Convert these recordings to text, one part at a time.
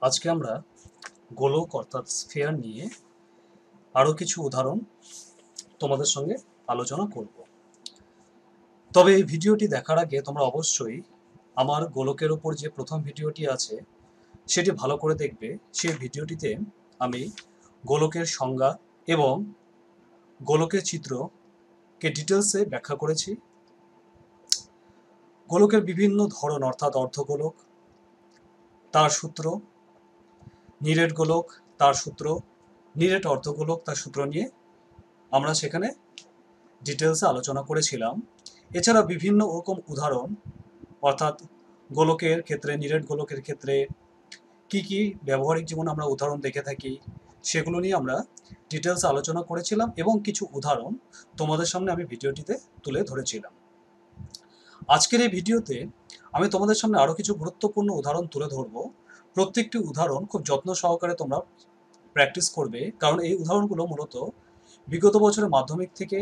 আজকে আমরা গোলক অর্থাৎ স্ফিয়ার নিয়ে আরও কিছু উদাহরণ তোমাদের সঙ্গে আলোচনা করব। তবে এই ভিডিওটি দেখার আগে তোমরা অবশ্যই আমার গোলকের ওপর যে প্রথম ভিডিওটি আছে সেটি ভালো করে দেখবে। সেই ভিডিওটিতে আমি গোলকের সংজ্ঞা এবং গোলকের চিত্রকে ডিটেলসে ব্যাখ্যা করেছি। গোলকের বিভিন্ন ধরন অর্থাৎ অর্ধগোলক, তার সূত্র, নিরেট গোলক, তার সূত্র, নিরেট অর্ধগোলক, তার সূত্র নিয়ে আমরা সেখানে ডিটেলসে আলোচনা করেছিলাম। এছাড়া বিভিন্ন রকম উদাহরণ অর্থাৎ গোলকের ক্ষেত্রে, নিরেট গোলকের ক্ষেত্রে কি কি ব্যবহারিক জীবনে আমরা উদাহরণ দেখে থাকি সেগুলো নিয়ে আমরা ডিটেলসে আলোচনা করেছিলাম এবং কিছু উদাহরণ তোমাদের সামনে আমি ভিডিওটিতে তুলে ধরেছিলাম। আজকের এই ভিডিওতে আমি তোমাদের সামনে আরও কিছু গুরুত্বপূর্ণ উদাহরণ তুলে ধরবো। প্রত্যেকটি উদাহরণ খুব যত্ন সহকারে তোমরা প্র্যাকটিস করবে, কারণ এই উদাহরণগুলো মূলত বিগত বছরের মাধ্যমিক থেকে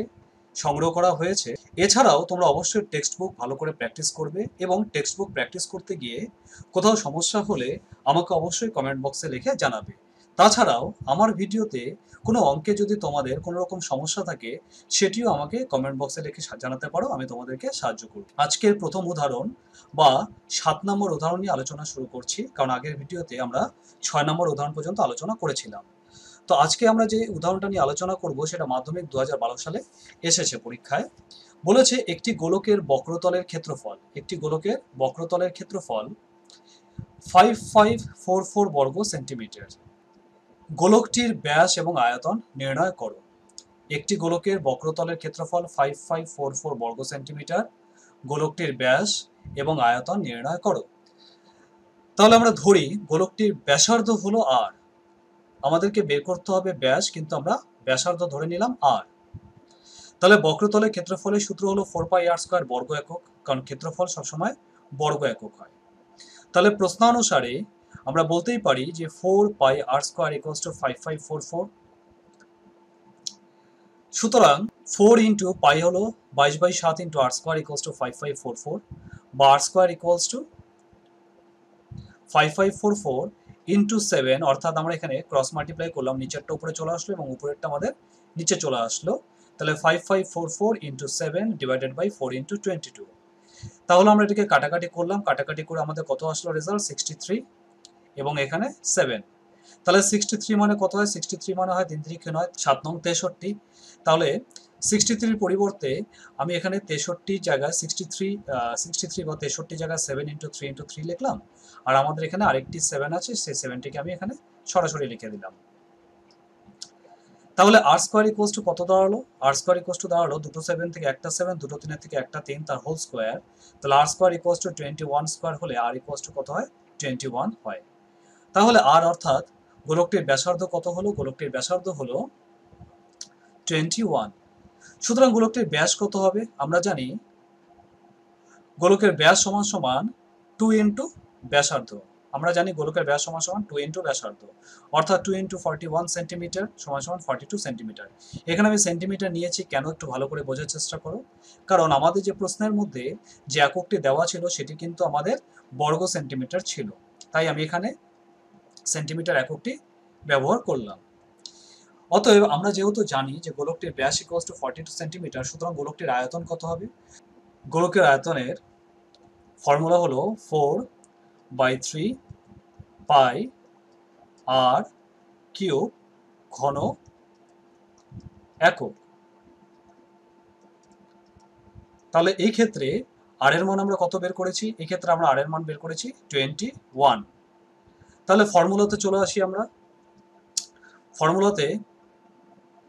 সংগ্রহ করা হয়েছে। এছাড়াও তোমরা অবশ্যই টেক্সট বুক ভালো করে প্র্যাকটিস করবে এবং টেক্সট বুক প্র্যাকটিস করতে গিয়ে কোথাও সমস্যা হলে আমাকে অবশ্যই কমেন্ট বক্সে লিখে জানাবে। তাছাড়াও আমার ভিডিওতে কোনো অঙ্কে যদি তোমাদের কোনো রকম সমস্যা থাকে সেটিও আমাকে কমেন্ট বক্সে লিখে জানাতে পারো, আমি তোমাদেরকে সাহায্য করব। আজকের প্রথম উদাহরণ বা 7 নম্বর উদাহরণ নিয়ে আলোচনা শুরু করছি, কারণ আগের ভিডিওতে আমরা 6 নম্বর উদাহরণ পর্যন্ত আলোচনা করেছিলাম। তো আজকে আমরা যে উদাহরণটা নিয়ে আলোচনা করব সেটা মাধ্যমিক 2012 সালে এসেছে পরীক্ষায়। বলেছে একটি গোলকের বক্রতলের ক্ষেত্রফল, একটি গোলকের বক্রতলের ক্ষেত্রফল 5544 বর্গ সেন্টিমিটার। গোলকটির ব্যাস এবং আয়তন নির্ণয় করো। একটি গোলকের বক্রতলের ক্ষেত্রফল 5544 বর্গ সেন্টিমিটার, গোলকটির ব্যাস এবং আয়তন নির্ণয় করো। তাহলে আমরা ধরি গোলকটির ব্যাসার্ধ হলো আর, আমাদেরকে বের করতে হবে ব্যাস, কিন্তু আমরা ব্যাসার্ধ ধরে নিলাম আর। তাহলে বক্রতলের ক্ষেত্রফলের সূত্র হলো 4πr² বর্গ একক, কারণ ক্ষেত্রফল সবসময় বর্গ একক হয়। তাহলে প্রশ্নানুসারে আমরা বলতেই পারি যে 4πr² = 5544। সুতরাং 4 ইন্টু পাই হলো 22/7 ইন্টু r² = 5544, বা r² = 5544 ইন্টু 7, অর্থাৎ আমরা এখানে ক্রস মাল্টিপ্লাই করলাম, নিচেরটা উপরে চলে আসলো এবং উপরেরটা আমাদের নিচে চলে আসলো। তাহলে 5544 ইন্টু 7 ডিভাইডেড বাই 4 ইন্টু 22। তাহলে আমরা এটাকে কাটাকাটি করলাম, কাটাকাটি করে আমাদের কত আসলো রেজাল্ট 63 এবং এখানে 7। তাহলে 63 মানে কত হয়? 63 মানে হয় 3 3 9, 7 9 63। তাহলে 63 পরিবর্তে আমি এখানে 63 জায়গায় 63 বা 63 জায়গায় 7 ইন্টু 3 ইন্টু 3 লিখলাম, আর আমাদের এখানে আরেকটি 7 আছে, সেই 7টিকে আমি এখানে সরাসরি লিখে দিলাম। তাহলে r² = কত দাঁড়ালো? r² দাঁড়ালো দুটো 7 থেকে একটা 7, দুটো 3 থেকে একটা 3, তার হোল স্কোয়ার। তাহলে r² = 21² হলে r কত হয়? 21 হয়। তাহলে r অর্থাৎ গোলকটির ব্যাসার্ধ কত হলো? গোলকটির ব্যাসার্ধ হলো 21। সুতরাং গোলকটির ব্যাস কত হবে? আমরা জানি গোলকের ব্যাস সমান সমান 2 ইন্টু ব্যাসার্ধ। আমরা জানি গোলকের ব্যাস সমান সমান 2 ইন্টু ব্যাসার্ধ, অর্থাৎ 2 ইন্টু 41 সেন্টিমিটার সমান সমান 42 সেন্টিমিটার। এখানে আমি সেন্টিমিটার নিয়েছি কেন, একটু ভালো করে বোঝার চেষ্টা করো। কারণ আমাদের যে প্রশ্নের মধ্যে যে এককটি দেওয়া ছিল সেটি কিন্তু আমাদের বর্গ সেন্টিমিটার ছিল, তাই আমি এখানে সেন্টিমিটার এককটি ব্যবহার করলাম। অতএব আমরা যেহেতু জানি যে গোলকটির ব্যাস = 42 সেন্টিমিটার, সুতরাং গোলকটির আয়তন কত হবে? গোলকের আয়তনের ফর্মুলা হলো 4/3 পাই r³ ঘন একক। তাহলে এই ক্ষেত্রে আর এর মান আমরা কত বের করেছি? এই ক্ষেত্রে আমরা আর এর মান বের করেছি 21। তাহলে ফর্মুলাতে চলে আসি আমরা। ফর্মুলাতে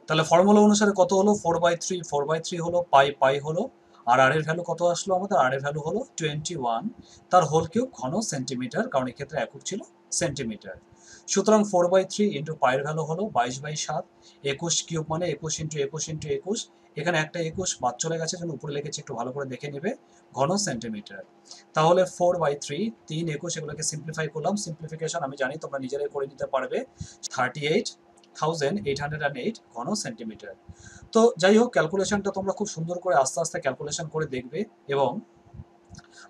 তাহলে ফর্মুলা অনুসারে কত হলো? 4/3 হলো পাই হলো, আর আর এর ভ্যালু কত আসলো আমাদের? আর এর ভ্যালু হলো 21, তার হোল কিউব ঘন সেন্টিমিটার, কারণ এক্ষেত্রে একক ছিল সেন্টিমিটার। সুতরাং 4/3 ইন্টু পাইয়ের ভ্যালু হলো 22/7, 21 কিউব মানে 21 ইন্টু 21 ইন্টু 21, এখানে একটা 21 বাদ চলে গেছে, যেন উপরে লিখেছি, একটু ভালো করে দেখে নেবে, ঘন সেন্টিমিটার। তাহলে 4/3, 3 21, এগুলোকে সিম্পলিফাই করলাম। সিম্পলিফিকেশন আমি জানি তোমরা নিজেরাই করে নিতে পারবে। 38,808 ঘন সেন্টিমিটার। তো যাই হোক, ক্যালকুলেশনটা তোমরা খুব সুন্দর করে আস্তে আস্তে ক্যালকুলেশন করে দেখবে, এবং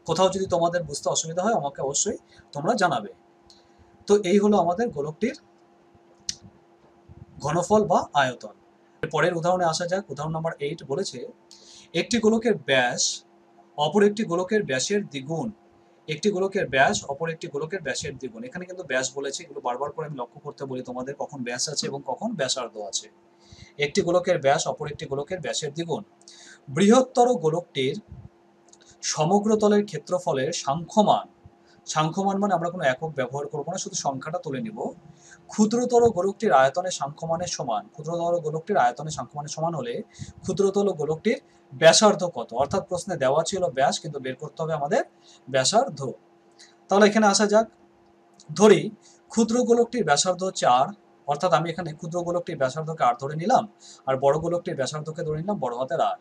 কোথাও যদি তোমাদের বুঝতে অসুবিধা হয় আমাকে অবশ্যই তোমরা জানাবে। তো এই হলো আমাদের গোলকটির ঘনফল বা আয়তন। পরের উদাহরণে আসা যাক। উদাহরণ নাম্বার 8 বলেছে একটি গোলকের ব্যাস অপর একটি গোলকের ব্যাসের দ্বিগুণ। একটি গোলকের ব্যাস অপর একটি গোলকের ব্যাসের দ্বিগুণ। এখানে কিন্তু ব্যাস বলেছে, এগুলো বারবার করে আমি লক্ষ্য করতে বলি তোমাদের, কখন ব্যাস আছে এবং কখন ব্যাসার্ধ আছে। একটি গোলকের ব্যাস অপর একটি গোলকের ব্যাসের দ্বিগুণ। বৃহত্তর গোলকটির সমগ্র তলের ক্ষেত্রফলের সাংখ্যমান, সাংখ্যমান মানে আমরা কোনো একক ব্যবহার করবো না, শুধু সংখ্যাটা তুলে নিব। ক্ষুদ্রতর গোলকটির আয়তনের সাংখ্যমানের সমান, ক্ষুদ্রতর গোলকটির আয়তনের সাংখ্যমানের সমান হলে ক্ষুদ্রতর গোলকটির ব্যাসার্ধ কত? অর্থাৎ প্রশ্নে দেওয়া ছিল ব্যাস, কিন্তু বের করতে হবে আমাদের ব্যাসার্ধ। তাহলে এখানে আসা যাক। ধরি ক্ষুদ্র গোলকটির ব্যাসার্ধ হচ্ছে আর, অর্থাৎ আমি এখানে ক্ষুদ্র গোলকটির ব্যাসার্ধকে আর ধরে নিলাম, আর বড় গোলকটির ব্যাসার্ধকে ধরে নিলাম বড় হাতের আর।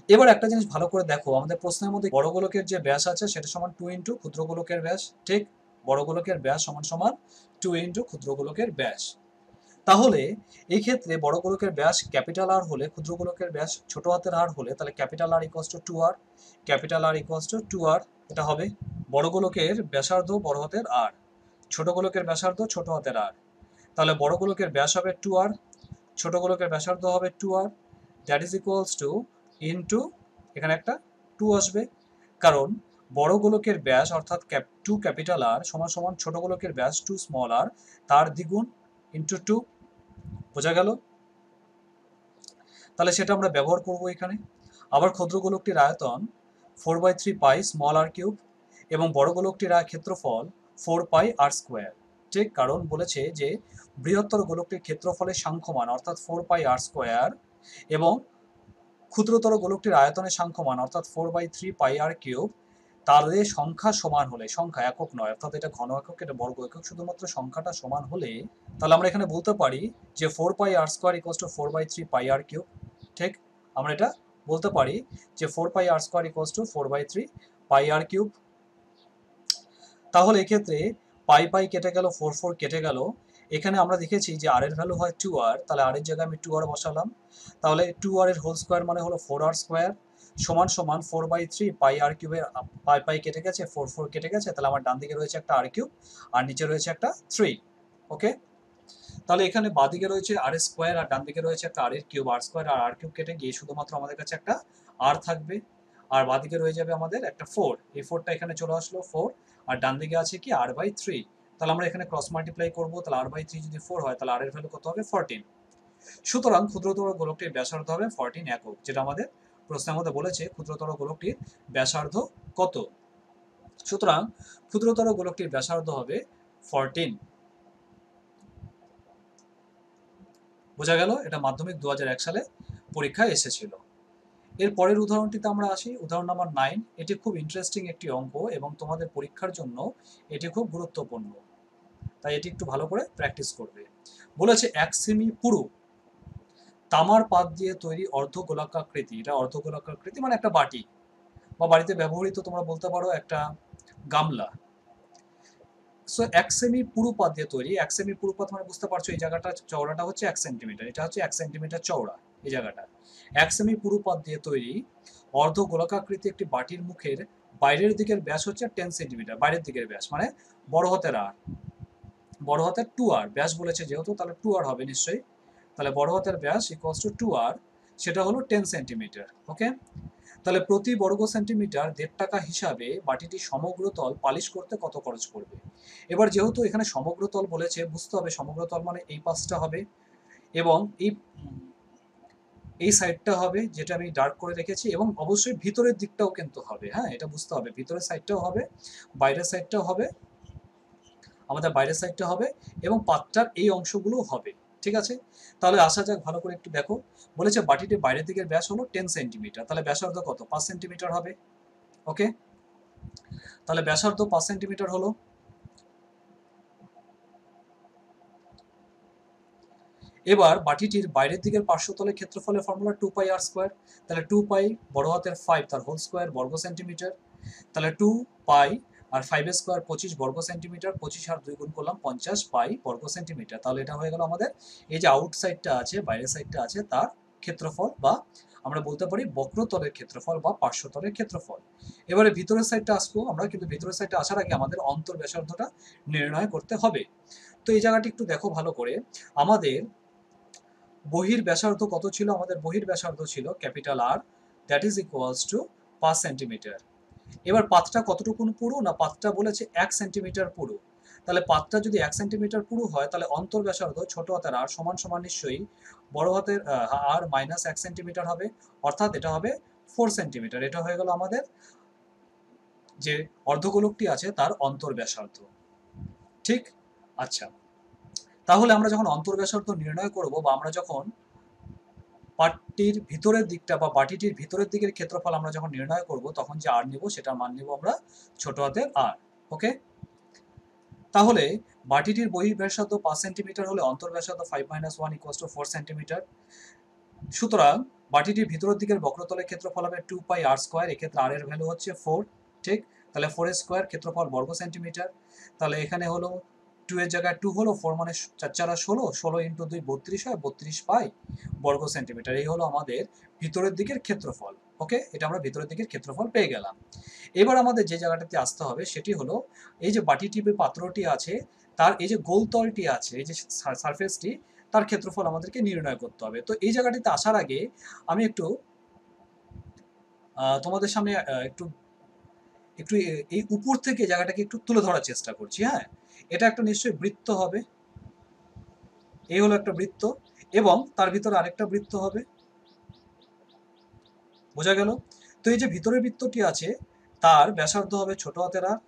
এবার একটা জিনিস ভালো করে দেখো, আমাদের প্রশ্নের মধ্যে বড় গোলকের যে ব্যাস আছে সেটা সমান 2 ইন্টু ক্ষুদ্র গোলকের ব্যাস, ঠিক? বড় গোলকের ব্যাস সমান সমান 2 ইন্টু ক্ষুদ্র গোলকের ব্যাস। তাহলে এই ক্ষেত্রে বড় গোলকের ব্যাস ক্যাপিটাল আর হলে ক্ষুদ্র গোলকের ব্যাস ছোট হাতের আর হলে তাহলে capital R equals to 2r, capital R equals to 2r। এটা হবে বড় গোলকের ব্যাসার্ধ বড় হাতের আর, ছোট গোলকের ব্যাসার্ধ ছোট হাতের আর। তাহলে বড় গোলকের ব্যাস হবে 2r, ছোট গোলকের ব্যাসার্ধ হবে 2r, that is equals two into এখানে একটা 2 আসবে, কারণ বড় গোলকের ব্যাস অর্থাৎ 2 ক্যাপিটাল আর সমান সমান ছোট গোলকের ব্যাস 2 স্মল আর, তার দ্বিগুণ ইনটু 2। বোঝা গেল? তাহলে সেটা আমরা ব্যবহার করব এখানে। আবার ক্ষুদ্র গোলকটির আয়তন 4/3 পাই স্মল আর কিউব এবং বড় গোলকটির ক্ষেত্রফল 4 পাই আর স্কোয়ার, ঠিক? কারণ বলেছে যে বৃহত্তর গোলকটির ক্ষেত্রফলের সাংখ্যমান অর্থাৎ 4 পাই আর স্কোয়ার এবং ক্ষুদ্রতর গোলকটির আয়তনের সাংখ্যমান অর্থাৎ 4/3 পাই আর কিউব, তাদের সংখ্যা সমান হলে, সংখ্যা একক নয়, অর্থাৎ এটা ঘন একক এটা বর্গ একক, শুধুমাত্র সংখ্যাটা সমান হলে তাহলে আমরা এখানে বলতে পারি যে 4 pi r square equals to 4/3 pi r cube, ঠিক? আমরা এটা বলতে পারি যে 4 pi r square equals to 4/3 pi r cube. তাহলে এক্ষেত্রে পাই পাই কেটে গেল, 4 কেটে গেল। এখানে আমরা দেখেছি যে আর এর ভ্যালু হয় 2r, তাহলে আর এর জায়গায় আমি 2r বসালাম। তাহলে 2r এর হোল স্কোয়ার মানে হলো 4r স্কোয়ার সমান সমান 4/3 পাই আর কিউবের পাই পাই কেটে গেছে, 4 কেটে গেছে, তাহলে আমার ডান দিকে রয়েছে একটা আর কিউব আর নিচে রয়েছে একটা 3। ওকে, তাহলে এখানে বাঁদিকে রয়েছে আর স্কোয়ার আর ডান দিকে রয়েছে একটা আর এর কিউব, আর স্কোয়ার আর আর কিউব কেটে গিয়ে শুধুমাত্র আমাদের কাছে একটা আর থাকবে, আর বাঁদিকে রয়ে যাবে আমাদের একটা 4, এই 4টা এখানে চলে আসলো 4, আর ডান দিকে আছে কি r/3। তাহলে আমরা এখানে ক্রস মাল্টিপ্লাই করব, তাহলে r/3 যদি 4 হয় তাহলে আর এর ভ্যালু কত হবে? 14। সুতরাং ক্ষুদ্রতর গোলকটির ব্যাসার্ধ হবে 14 একক, যেটা আমাদের প্রশ্নের মধ্যে বলেছে ক্ষুদ্রতর গোলকটির ব্যাসার্ধ কত। সুতরাং ক্ষুদ্রতর গোলকটির ব্যাসার্ধ হবে 14। বোঝা গেল? এটা মাধ্যমিক 2001 সালে পরীক্ষায় এসেছিল। এর পরের উদাহরণটিতে আমরা আসি, উদাহরণ নাম্বার 9। এটি খুব ইন্টারেস্টিং একটি অঙ্ক এবং তোমাদের পরীক্ষার জন্য এটি খুব গুরুত্বপূর্ণ, তাই এটি একটু ভালো করে প্র্যাকটিস করবে। বলেছে 1 সেমি পুরু তামার পাত দিয়ে তৈরি অর্ধগোলাকাকৃতি, এটা অর্ধগোলাকাকৃতি মানে একটা বাটি বা বাড়িতে ব্যবহৃত তোমরা বলতে পারো একটা গামলা। সো 1 সেমি পুরু পাত দিয়ে তৈরি, 1 সেমি পুরু পাত মানে বুঝতে পারছো এই জায়গাটা চওড়াটা হচ্ছে 1 সেন্টিমিটার, এটা হচ্ছে 1 সেন্টিমিটার চওড়া এই জায়গাটা। 1 সেমি পুরু পাত দিয়ে তৈরি অর্ধ গোলাকাকৃতি একটি বাটির মুখের বাইরের দিকের ব্যাস হচ্ছে 10 সেন্টিমিটার, বাইরের দিকের ব্যাস মানে বড় হাতের আর, বড় হাতের 2r ব্যাস বলেছে যেহেতু তাহলে 2r হবে নিশ্চয়ই। তাহলে বড় হাতের ব্যাস ইকুয়ালস টু 2r, সেটা হলো 10 সেন্টিমিটার। ওকে, তাহলে প্রতি বর্গ সেন্টিমিটার 1.5 টাকা হিসাবে বাটিটি সমগ্র তল পালিশ করতে কত খরচ পড়বে? এবার যেহেতু এখানে সমগ্র তল বলেছে, বুঝতে হবে সমগ্র তল মানে এই পাশটা হবে এবং এই সাইডটা হবে যেটা আমি ডার্ক করে রেখেছি, এবং অবশ্যই ভিতরের দিকটাও কিন্তু হবে। হ্যাঁ, এটা বুঝতে হবে, ভিতরের সাইডটাও হবে, বাইরের সাইডটাও হবে, আমাদের বাইরের সাইডটা হবে এবং পাতটার এই অংশগুলো হবে। ঠিক আছে, তাহলে আসা যাক, ভালো করে একটু দেখো। বলেছে বাটিটির বাইরের দিকের ব্যাস হলো 10 সেন্টিমিটার, তাহলে ব্যাসার্ধ কত? 5 সেন্টিমিটার হবে। ওকে, তাহলে ব্যাসার্ধ 5 সেন্টিমিটার হলো। এবার বাটিটির বাইরের দিকের পার্শ্বতলের ক্ষেত্রফলের ফর্মুলা 2 পাই আর স্কোয়ার, তাহলে 2 পাই বড় হাতের 5 তার হোল স্কোয়ার বর্গ সেন্টিমিটার, তাহলে 2 পাই আর 5 এর স্কোয়ার 25 বর্গ সেন্টিমিটার, 25 আর 2 গুণ করলাম 50 পাই বর্গ সেন্টিমিটার। তাহলে এটা হয়ে গেল আমাদের এই যে আউট সাইডটা আছে, বাইরের সাইডটা আছে, তার ক্ষেত্রফল বা আমরা বলতে পারি বক্রতলের ক্ষেত্রফল বা পার্শ্বতলের ক্ষেত্রফল। এবারে ভিতরের সাইডটা আসবো আমরা, কিন্তু ভিতরের সাইডটা আসার আগে আমাদের অন্তর ব্যাসার্ধটা নির্ণয় করতে হবে। তো এই জায়গাটি একটু দেখো ভালো করে, আমাদের বহির ব্যাসার্ধ কত ছিল? আমাদের বহির ব্যাসার্ধ ছিল capital R, that is equals to 5 centimetre. এবার পাতটা কতটুকু পুরু? না, পাতটা বলেছে 1 সেন্টিমিটার পুরু। তাহলে পাতটা যদি 1 সেন্টিমিটার পুরু হয়, তাহলে অন্তর ব্যাসার্ধ ছোট হাতের আর সমান সমান নিশ্চয়ই বড় হাতের আর মাইনাস 1 সেন্টিমিটার হবে, অর্থাৎ এটা হবে 4 সেন্টিমিটার। এটা হয়ে গেল আমাদের যে অর্ধগোলকটি আছে তার অন্তর ব্যাসার্ধ। ঠিক? আচ্ছা, তাহলে আমরা যখন অন্তর ব্যাসার্ধ নির্ণয় করব, বা আমরা যখন পাটটির ভিতরের দিকটা বা বাটিটির ভিতরের দিকের ক্ষেত্রফল আমরা যখন নির্ণয় করব, তখন যে আর নেব সেটার মান নেব আমরা ছোট হাতের আর। ওকে, তাহলে বাটিটির বহির্ব্যাসার্ধ 5 সেন্টিমিটার হলে অন্তর ব্যাসার্ধ 5 - 1 = 4 সেন্টিমিটার। সুতরাং বাটিটির ভিতরের দিকের বক্রতলের ক্ষেত্রফল হবে 2 পাই আর স্কয়ার। এক্ষেত্রে আর এর ভ্যালু হচ্ছে 4। ঠিক, তাহলে 4 এর স্কয়ার, ক্ষেত্রফল বর্গ সেন্টিমিটার। তাহলে এখানে হলো 2 এর জায়গায় 2 হলো, 4 মানে 4 4 16, 16 × 2 32 হয়, 32 পাই বর্গ সেন্টিমিটার। এই হলো আমাদের ভিতরের দিকের ক্ষেত্রফল। ওকে, এটা আমরা ভিতরের দিকের ক্ষেত্রফল পেয়ে গেলাম। এবার আমাদের যে জায়গাটাতে আসতে হবে সেটি হলো, এই যে বাটি টিপে পাত্রটি আছে তার এই যে গোলতলটি আছে, এই যে সারফেসটি, তার ক্ষেত্রফল আমাদেরকে নির্ণয় করতে হবে। তো এই জায়গাটিতে আসার আগে আমি একটু তোমাদের সামনে একটু একটু এই উপর থেকে জায়গাটাকে একটু তুলে ধরার চেষ্টা করছি। হ্যাঁ, এটা একটা নিশ্চয়ই বৃত্ত হবে। এই হলো একটা বৃত্ত, এবং তার ভিতরে আরেকটা বৃত্ত হবে। বোঝা গেল? তো এই যে ভিতরের বৃত্তটি আছে তার ব্যাসার্ধ হবে ছোট হাতের আর,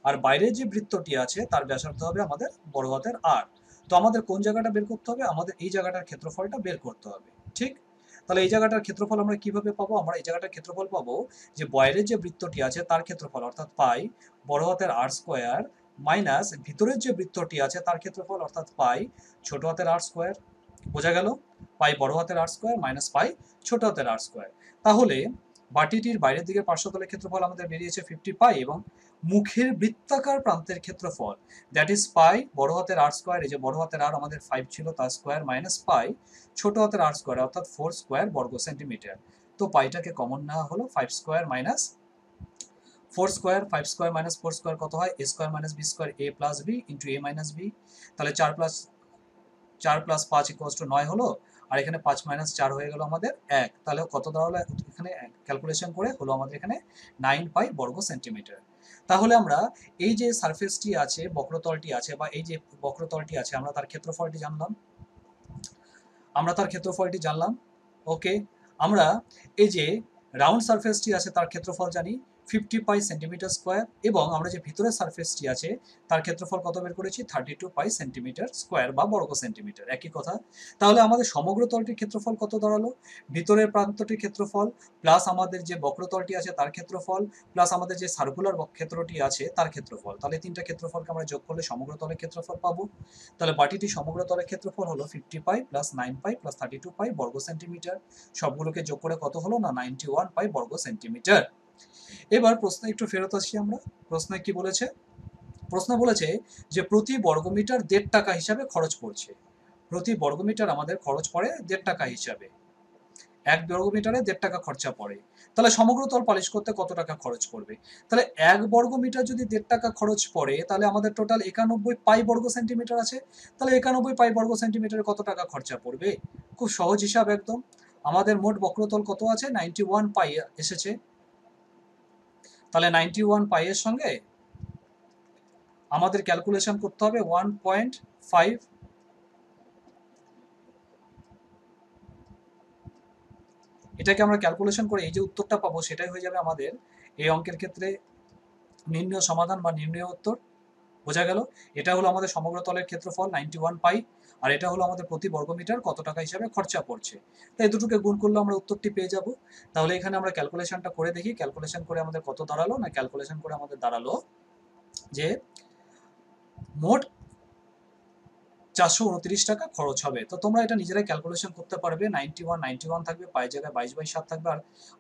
আর বাইরের যে বৃত্তটি আছে তার ব্যাসার্ধ হবে আমাদের বড় হাতের আর। তো আমাদের কোন জায়গাটা বের করতে হবে? আমাদের এই জায়গাটার ক্ষেত্রফলটা বের করতে হবে। ঠিক, তাহলে এই জায়গাটার ক্ষেত্রফল আমরা কিভাবে পাবো? আমরা এই জায়গাটার ক্ষেত্রফল পাবো যে বাইরের যে বৃত্তটি আছে তার ক্ষেত্রফল, অর্থাৎ পাই বড় হাতের আর স্কোয়ার, মাইনাস ভিতরের যে বৃত্তটি আছে তার ক্ষেত্রফল, অর্থাৎ পাই ছোট হাতের আর স্কোয়ার। বোঝা গেল? পাই বড় হাতের আর স্কোয়ার মাইনাস পাই ছোট হাতের আর স্কোয়ার। তাহলে বাটিটির বাইরের দিকে পার্শ্বতলের ক্ষেত্রফল আমাদের বেরিয়েছে 50 পাই, এবং মুখের বৃত্তাকার প্রান্তের ক্ষেত্রফল, দ্যাট ইজ পাই বড় হাতের আর স্কোয়ার, এই যে বড় হাতের আর আমাদের 5 ছিল তার স্কোয়ার, মাইনাস পাই ছোট হাতের আর স্কোয়ার, অর্থাৎ 4 স্কোয়ার বর্গ সেন্টিমিটার। তো পাইটাকে কমন নেওয়া হলো, 5 square minus 4 square, 5 square minus 4 square কত হয়? a square minus b square, a plus b into a minus b। তাহলে 4 প্লাস 5 ইকুয়ালস টু 9 হলো, আর এখানে 5 মাইনাস 4 হয়ে গেল আমাদের 1। তাহলে কত দাঁড়ালো এখানে? ক্যালকুলেশন করে হলো আমাদের এখানে 9 পাই বর্গ সেন্টিমিটার। তাহলে আমরা এই যে সারফেসটি আছে, বক্রতলটি আছে, বা এই যে বক্রতলটি আছে, আমরা তার ক্ষেত্রফলটি জানলাম। ওকে, আমরা এই যে রাউন্ড সারফেসটি আছে তার ক্ষেত্রফল জানি 50 পাই সেন্টিমিটার স্কোয়ার, এবং আমরা যে ভিতরের সারফেসটি আছে তার ক্ষেত্রফল কত বের করেছি? 32 পাই সেন্টিমিটার স্কোয়ার বা বর্গ সেন্টিমিটার, একই কথা। তাহলে আমাদের সমগ্র তলটির ক্ষেত্রফল কত দাঁড়ালো? ভিতরের প্রান্তটির ক্ষেত্রফল প্লাস আমাদের যে বক্রতলটি আছে তার ক্ষেত্রফল প্লাস আমাদের যে সার্কুলার ক্ষেত্রটি আছে তার ক্ষেত্রফল। তাহলে তিনটা ক্ষেত্রফলকে আমরা যোগ করলে সমগ্র তলের ক্ষেত্রফল পাবো। তাহলে বাটিটি সমগ্র তলের ক্ষেত্রফল হলো 50 পাই প্লাস 9 পাই প্লাস 32 পাই বর্গ সেন্টিমিটার। সবগুলোকে যোগ করে কত হলো? না 91 পাই বর্গ সেন্টিমিটার। এবার প্রশ্নে একটু ফেরত আসি আমরা। প্রশ্নে কি বলেছে? প্রশ্ন বলেছে যে প্রতি বর্গমিটার 1.5 টাকা হিসাবে খরচ পড়ছে। প্রতি বর্গমিটার আমাদের খরচ পড়ে 1.5 টাকা হিসাবে। 1 বর্গমিটারে 1.5 টাকা খরচা পড়ে। তাহলে সমগ্র তল পালিশ করতে কত টাকা খরচ পড়বে? তাহলে 1 বর্গমিটার যদি 1.5 টাকা খরচ পড়ে, তাহলে আমাদের টোটাল 91 পাই বর্গ সেন্টিমিটার আছে। তাহলে 91 পাই বর্গ সেন্টিমিটারে কত টাকা খরচা পড়বে? খুব সহজ হিসাব একদম। আমাদের মোট বক্রতল কত আছে? 91 পাই এসেছে। তাহলে 91 পাই এর সঙ্গে আমাদের ক্যালকুলেশন করতে হবে 1.5। এটাকে আমরা ক্যালকুলেশন করে এই যে উত্তরটা পাবো সেটাই হয়ে যাবে আমাদের এই অঙ্কের ক্ষেত্রে নির্ণয় সমাধান বা নির্ণয় উত্তর। বোঝা গেল? এটা হলো আমাদের সমগ্র তলের ক্ষেত্রফল 91 পাই, আর এটা হলো আমাদের প্রতি বর্গমিটার কত টাকা হিসাবে খরচা পড়ছে। তাই দুটোকে গুণ করলে আমরা উত্তরটি পেয়ে যাব। তাহলে এখানে আমরা ক্যালকুলেশনটা করে দেখি। ক্যালকুলেশন করে আমাদের কত দাঁড়ালো? না, ক্যালকুলেশন করে আমাদের দাঁড়ালো যে মোট 429 টাকা খরচ হবে। তো তোমরা এটা নিজেরাই ক্যালকুলেশন করতে পারবে। 91 থাকবে, পাই জায়গায় 22/7 থাকবে, আর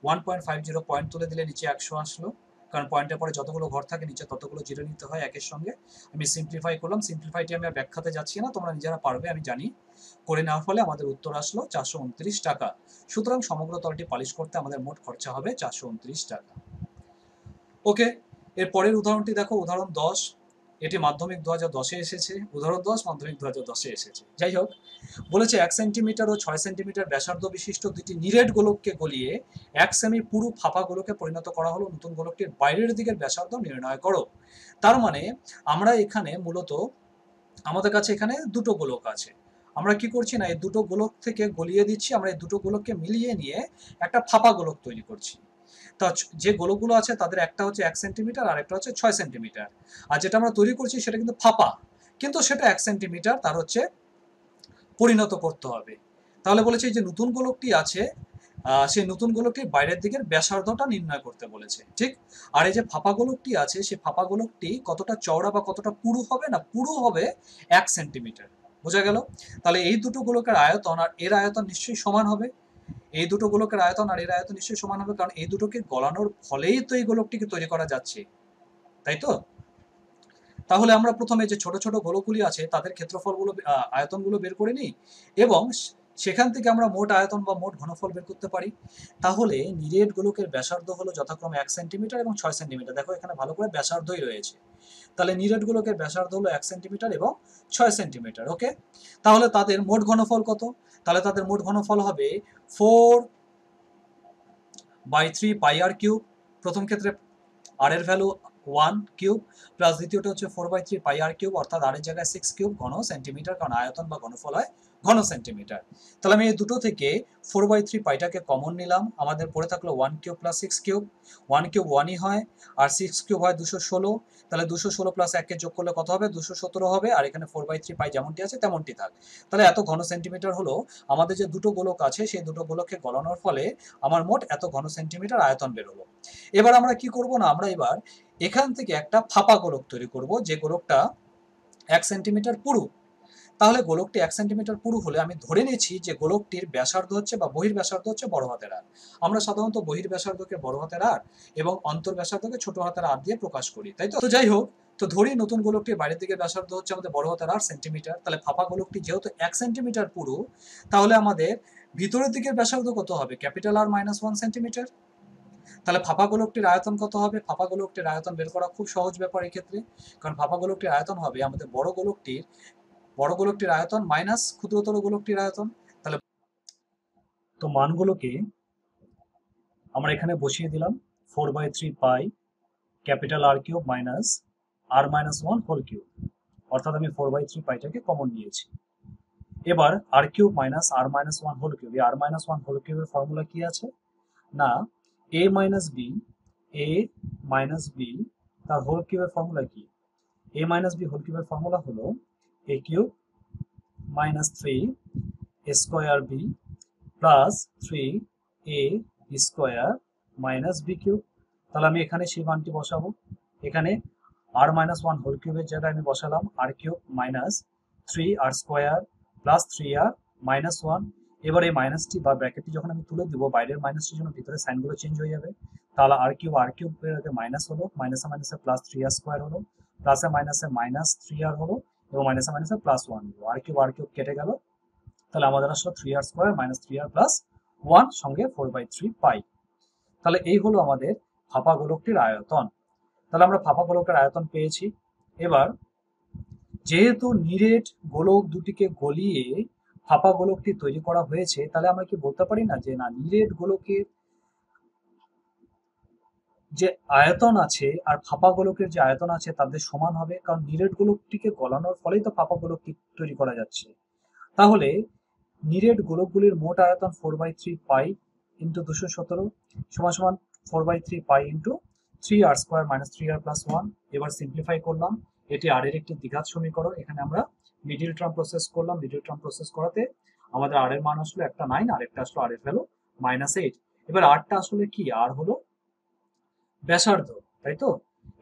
1.50 পয়েন্ট তুলে দিলে নিচে 100 আসলো। কারণ পয়েন্টের পরে যতগুলো ঘর থাকে নিচে ততগুলো জিরো নিতে হয় একের সঙ্গে। আমি সিম্পলিফাই করলাম, সিম্পলিফাইটি আমি আর ব্যাখ্যাতে যাচ্ছি না, তোমরা নিজেরা পারবে আমি জানি। করে নেওয়ার ফলে আমাদের উত্তর আসলো 429 টাকা। সুতরাং সমগ্র তলটি পালিশ করতে আমাদের মোট খরচা হবে 429 টাকা। ওকে, এর পরের উদাহরণটি দেখো, উদাহরণ 10। এটি মাধ্যমিক 2010-এ এসেছে। উদাহরণ 10 মাধ্যমিক 2010-এ এসেছে। যাই হোক, বলেছে 1 সেন্টিমিটার ও 6 সেন্টিমিটার ব্যাসার্ধ বিশিষ্ট দুটি নিরেট গোলককে গলিয়ে 1 সেমি পুরু ফাঁপা গোলকে পরিণত করা হলো। নতুন গোলকটির বাইরের দিকের ব্যাসার্ধ নির্ণয় করো। তার মানে আমরা এখানে মূলত আমাদের কাছে এখানে দুটো গোলক আছে। আমরা কি করছি না, এই দুটো গোলক থেকে গলিয়ে দিচ্ছি, আমরা এই দুটো গোলককে মিলিয়ে নিয়ে একটা ফাঁপা গোলক তৈরি করছি। তা যে গোলকগুলো আছে তাদের একটা হচ্ছে 1 সেন্টিমিটার আর একটা হচ্ছে 6 সেন্টিমিটার। আর যেটা আমরা তৈরি করছি সেটা কিন্তু ফাঁপা, কিন্তু সেটা 1 সেন্টিমিটার তার হচ্ছে পরিণত করতে হবে। তাহলে বলেছে যে নতুন গোলকটি আছে, সেই নতুন গোলকটির বাইরের দিকের ব্যাসার্ধটা নির্ণয় করতে বলেছে, ঠিক। আর এই যে ফাঁপা গোলকটি আছে, সেই ফাঁপা গোলকটি কতটা চওড়া বা কতটা পুরু হবে না, পুরু হবে 1 সেন্টিমিটার। বোঝা গেল? তাহলে এই দুটো গোলকের আয়তন আর এর আয়তন নিশ্চয়ই সমান হবে। এই দুটো গোলকের আয়তন আর এর আয়তন নিশ্চয়ই সমান হবে, কারণ এই দুটোকে গলানোর ফলেই তো এই গোলকটিকে তৈরি করা যাচ্ছে, তাই তো? তাহলে আমরা প্রথমে যে ছোট ছোট গোলকগুলি আছে তাদের ক্ষেত্রফলগুলো, আয়তনগুলো বের করে নিই এবং সেখান থেকে আমরা মোট আয়তন বা মোট ঘনফল বের করতে পারি। তাহলে নিরেট গোলকের ব্যাসার্ধ হলো যথাক্রমে 1 সেন্টিমিটার এবং 6 সেন্টিমিটার। দেখো এখানে ভালো করে ব্যাসার্ধই রয়েছে। তাহলে নিরেট গোলকের ব্যাসার্ধ হলো 1 সেন্টিমিটার এবং 6 সেন্টিমিটার। ওকে, তাহলে তাদের মোট ঘনফল কত? তাহলে তাদের মোট ঘনফল হবে 4/3 পাই আর কিউব। প্রথম ক্ষেত্রে আর এর ভ্যালু 1 কিউব, প্লাস দ্বিতীয়টা হচ্ছে 4/3 পাই আর কিউব, অর্থাৎ আর এর জায়গায় 6 কিউব ঘন সেন্টিমিটার, কারণ আয়তন বা ঘনফল হয় ঘন সেন্টিমিটার। তাহলে আমি এই দুটো থেকে 4/3 পাইটাকে কমন নিলাম, আমাদের পড়ে থাকলো 1 কিউব প্লাস 6 কিউব। 1 কিউব 1ই হয়, আর 6 কিউব হয় 216। তাহলে 216 প্লাস 1 কে যোগ করলে কত হবে? 217 হবে। আর এখানে 4/3 পাই যেমনটি আছে তেমনটি থাক। তাহলে এত ঘন সেন্টিমিটার হলো আমাদের যে দুটো গোলক আছে, সেই দুটো গোলককে গলানোর ফলে আমার মোট এত ঘন সেন্টিমিটার আয়তন বেরোলো। এবার আমরা কি করব না, আমরা এবার এখান থেকে একটা ফাঁপা গোলক তৈরি করব, যে গোলকটা 1 সেন্টিমিটার পুরু। তাহলে গোলকটি 1 সেন্টিমিটার পুরু হলে আমি ধরে নিয়েছি যে গোলকটির ব্যাসার্ধ হচ্ছে বা বহির ব্যাসার্ধ হচ্ছে বড় হাতের আর। আমরা সাধারণত বহির ব্যাসার্ধকে বড় হাতের আর এবং অন্তর ব্যাসার্ধকে ছোট হাতের আর দিয়ে প্রকাশ করি, তাই তো? তো যাই হোক, তো ধরি নতুন গোলকটির বাইরের দিকে ব্যাসার্ধ হচ্ছে আমাদের বড় হাতের আর সেন্টিমিটার। তাহলে ফাঁপা গোলকটি যেহেতু 1 সেন্টিমিটার পুরু, তাহলে আমাদের ভিতরের দিকের ব্যাসার্ধ কত হবে? Capital R minus 1 centimetre. তাহলে ফাঁপা গোলকটির আয়তন কত হবে? ফাঁপা গোলকটির আয়তন বের করা খুব সহজ ব্যাপার এক্ষেত্রে, কারণ ফাঁপা গোলকটির আয়তন হবে আমাদের বড় গোলকটির আয়তন মাইনাস ক্ষুদ্রতর গোলকটির আয়তন। তাহলে তো মানগুলোকে আমরা এখানে বসিয়ে দিলাম, 4/3 pi capital r cube minus r minus 1 whole cube, অর্থাৎ আমি 4/3 পাইটাকে কমন নিয়েছি। এবার r cube minus r minus 1 whole cube, এই আর মাইনাস 1 হোল কিউবের ফর্মুলা কি আছে না, a minus b, a minus b তার হোল কিউবের ফর্মুলা কি? a মাইনাস বি হোল কিউবের ফর্মুলা হলো a cube minus 3 a square b plus 3 a square minus B cube. তাহলে আমি এখানে সেই মানটি বসাবো। এখানে আর মাইনাস 1 হোল কিউবের জায়গায় আমি বসালাম আর কিউব মাইনাস 3 আর স্কোয়ার প্লাস 3 আর মাইনাস 1। এবার এই মাইনাসটি বা ব্র্যাকেটটি যখন আমি তুলে দিব, বাইরের মাইনাসটির জন্য ভিতরে সাইনগুলো চেঞ্জ হয়ে যাবে। তাহলে আর কিউবের আগে মাইনাস হলো, মাইনাসে মাইনাসে প্লাস 3 আর স্কোয়ার হলো, প্লাসে মাইনাসে মাইনাস 3 আর হলো, এবং মাইনাসে মাইনাসে প্লাস 1 হলো। আর কিউব কেটে গেল। তাহলে আমাদের আসলো 3 আর স্কোয়ার মাইনাস 3 আর প্লাস 1 সঙ্গে 4/3 পাই। তাহলে এই হলো আমাদের ফাঁপা গোলকটির আয়তন। তাহলে আমরা ফাঁপা গোলকের আয়তন পেয়েছি। এবার যেহেতু নিরেট গোলক দুটিকে গলিয়ে ফাঁপা গোলকটি তৈরি করা হয়েছে, তাহলে আমরা কি বলতে পারি না যে না, নিরেট গোলকের যে আয়তন আছে আর ফাঁপা গোলকের যে আয়তন আছে তাদের সমান হবে, কারণ নিরেট গোলকটিকে গলানোর ফলেই তো ফাঁপা গোলকটি তৈরি করা যাচ্ছে। তাহলে নিরেট গোলকগুলির মোট আয়তন 4/3 পাই ইন্টু 217 সমান সমান 4/3 পাই ইন্টু 3 আর স্কোয়ার মাইনাস 3 আর প্লাস 1। এবার সিম্পলিফাই করলাম, এটি আর এর একটি দ্বিঘাত সমীকরণ। এখানে আমরা মিডিল টার্ম প্রসেস করলাম, মিডিল টার্ম প্রসেস করাতে আমাদের আর এর মান আসলো একটা 9, আর একটা আসলো আর এর ভ্যালু -8। এবার আরটা আসলে কি? আর হলো ব্যাসার্ধ, তাই তো?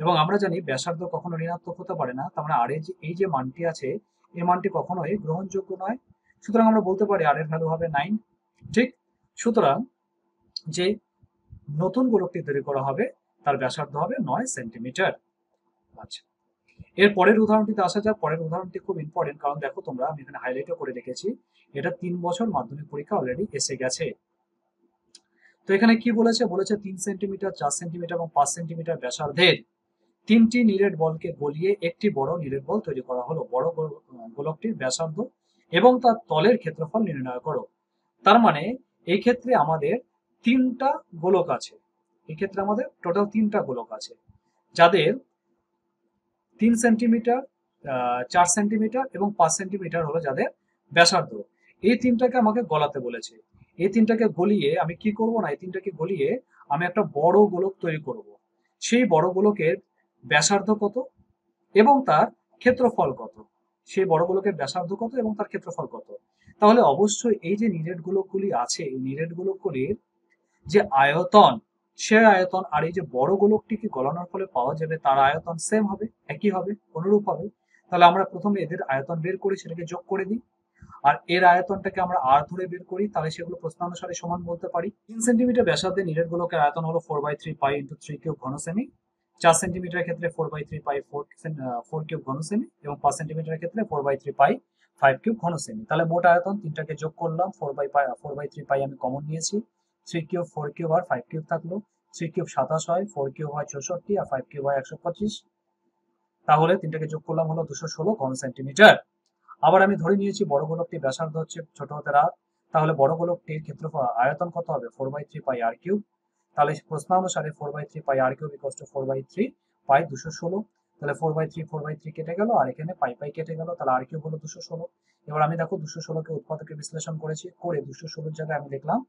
এবং আমরা জানি ব্যাসার্ধ কখনো ঋণাত্মক হতে পারে না, তার মানে আর এই যে মানটি আছে এই মানটি কখনোই গ্রহণযোগ্য নয়। সুতরাং আমরা বলতে পারি আর এর ভ্যালু হবে 9, ঠিক। সুতরাং যে নতুন গোলকটি তৈরি করা হবে তার ব্যাসার্ধ হবে 9 সেন্টিমিটার। আচ্ছা, এর পরের উদাহরণটিতে আসা যাক। পরের উদাহরণটি খুব ইম্পর্টেন্ট, কারণ দেখো তোমরা, আমি এখানে হাইলাইটও করে রেখেছি, এটা 3 বছর মাধ্যমিক পরীক্ষা অলরেডি এসে গেছে। তো এখানে কি বলেছে, বলেছে 3 সেন্টিমিটার, 4 সেন্টিমিটার এবং 5 সেন্টিমিটার ব্যাসার্ধের 3টি নিরেট বলকে গলিয়ে একটি বড় নিরেট বল তৈরি করা হলো। বড় গোলকটির ব্যাসার্ধ এবং তার তলের ক্ষেত্রফল নির্ণয় করো। তার মানে এই ক্ষেত্রে আমাদের 3টা গোলক আছে, এই ক্ষেত্রে আমাদের টোটাল 3টা গোলক আছে, যাদের 3 সেন্টিমিটার, 4 সেন্টিমিটার এবং 5 সেন্টিমিটার হলো যাদের ব্যাসার্ধ। এই 3টাকে আমাকে গলাতে বলেছে। এই 3টাকে গলিয়ে আমি কি করব না, এই 3টাকে গলিয়ে আমি একটা বড় গোলক তৈরি করব। সেই বড় গোলকের ব্যাসার্ধ কত এবং তার ক্ষেত্রফল কত, সেই বড় গোলকের ব্যাসার্ধ কত এবং তার ক্ষেত্রফল কত। তাহলে অবশ্যই এই যে নিরেট গোলকগুলি আছে, এই নিরেট গোলকগুলির যে আয়তন, সে আয়তন আর এই যে বড় গোলকটিকে গলানোর ফলে পাওয়া যাবে তার আয়তন সেম হবে, একই হবে, অনুরূপ হবে। তাহলে আমরা প্রথমে এদের আয়তন বের করি, সেটাকে যোগ করে দিই, আর এর আয়তনটাকে আমরা আর ধরে বের করি, তাহলে সেগুলো প্রশ্নানুসারে সমান বলতে পারি। 3 সেন্টিমিটার ব্যাসার্ধের নিরেট গোলকের আয়তন হলো 4/3 পাই ইন্টু 3 কিউব ঘন সেমি। 4 সেন্টিমিটারের ক্ষেত্রে 4/3 পাই 4 কিউব ঘন সেমি এবং 5 সেন্টিমিটারের ক্ষেত্রে 4/3 পাই 5 কিউব ঘন সেমি। তাহলে মোট আয়তন 3টাকে যোগ করলাম, 4/3 পাই আমি কমন নিয়েছি, 3 কিউব 4 কিউব আর 5 কিউব থাকলো, 3 কিউব 27 হয়, 4 কিউব হয় 64 আর 5 কিউব হয় 125। তাহলে 3টাকে যোগ করলাম হলো 216 ঘন সেন্টিমিটার। আবার আমি ধরে নিয়েছি বড় গোলকটির ব্যাসার্ধ হচ্ছে ছোট হাতের আর, তাহলে বড় গোলকটির ক্ষেত্রফল আয়তন কত হবে 4/3 পাই আর কিউব। তাহলে প্রশ্নানুসারে 4/3 pi r cube equals to 4/3 পাই 216। তাহলে 4/3 কেটে গেল আর এখানে পাই পাই কেটে গেল, তাহলে আর কিউব হলো 216। এবার আমি দেখো 216কে উৎপাদকে বিশ্লেষণ করেছি, করে 216 জায়গায় আমি লিখলাম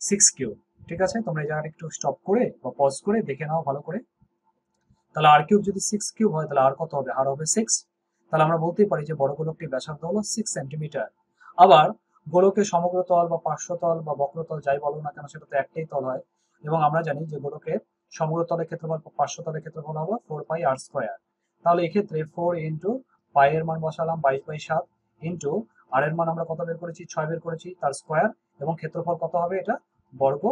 6 কিউব। ঠিক আছে, তোমরা এই জায়গাটা একটু স্টপ করে বা পজ করে দেখে নাও ভালো করে। তাহলে আর কিউব যদি 6 কিউব হয় তাহলে আর কত হবে, আর হবে 6। তাহলে আমরা বলতেই পারি যে বড় গোলকটির ব্যাসার্ধ হলো 6 সেন্টিমিটার। আবার গোলকের সমগ্র তল বা পার্শ্বতল বা বক্রতল যাই বলো না কেন, সেটা তো একটাই তল হয়, এবং আমরা জানি যে গোলকের সমগ্র তলের ক্ষেত্রফল পার্শ্বতলের ক্ষেত্রফল হলো 4 পাই আর স্কয়ার। তাহলে এক্ষেত্রে 4 ইন্টু পাই এর মান বসালাম 22/7 ইন্টু আর এর মান আমরা কত বের করেছি, 6 বের করেছি, তার স্কয়ার, এবং ক্ষেত্রফল কত হবে, এটা বর্গ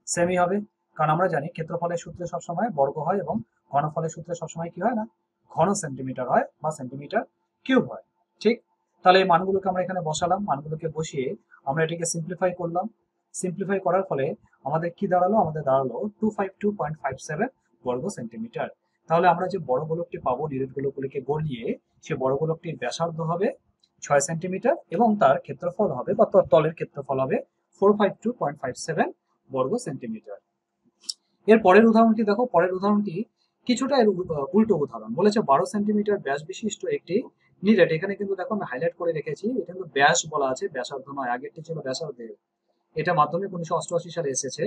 সেমি হবে, কারণ আমরা জানি ক্ষেত্রফলের সূত্রে সবসময় বর্গ হয় এবং ঘনফলের সূত্রে সবসময় কি হয় না, ঘন সেন্টিমিটার হয় বা সেন্টিমিটার কিউব হয়। ঠিক, তাহলে এই মানগুলোকে আমরা এখানে বসালাম, মানগুলোকে বসিয়ে আমরা এটাকে সিম্পলিফাই করলাম। সিম্পলিফাই করার ফলে আমাদের কি দাঁড়ালো, আমাদের দাঁড়ালো 252.57 বর্গ সেন্টিমিটার। তাহলে আমরা যে বড় গোলকটি পাবো নিরেট গোলকগুলিকে গলিয়ে, সে বড় গোলকটির ব্যাসার্ধ হবে 6 সেন্টিমিটার এবং তার ক্ষেত্রফল হবে বা তলের ক্ষেত্রফল হবে 452.57 বর্গ সেন্টিমিটার। এর পরের উদাহরণটি দেখো, পরের উদাহরণটি কিছুটা এর উল্টো উদাহরণ। বলেছে 12 সেন্টিমিটার ব্যাস বিশিষ্ট একটি নিরেট, এখানে কিন্তু দেখো আমি হাইলাইট করে রেখেছি, এটা কিন্তু ব্যাস বলা আছে, ব্যাসার্ধ নয়, আগেরটি ছিল ব্যাসার্ধের। এটা মাধ্যমিক 1988 সালে এসেছে।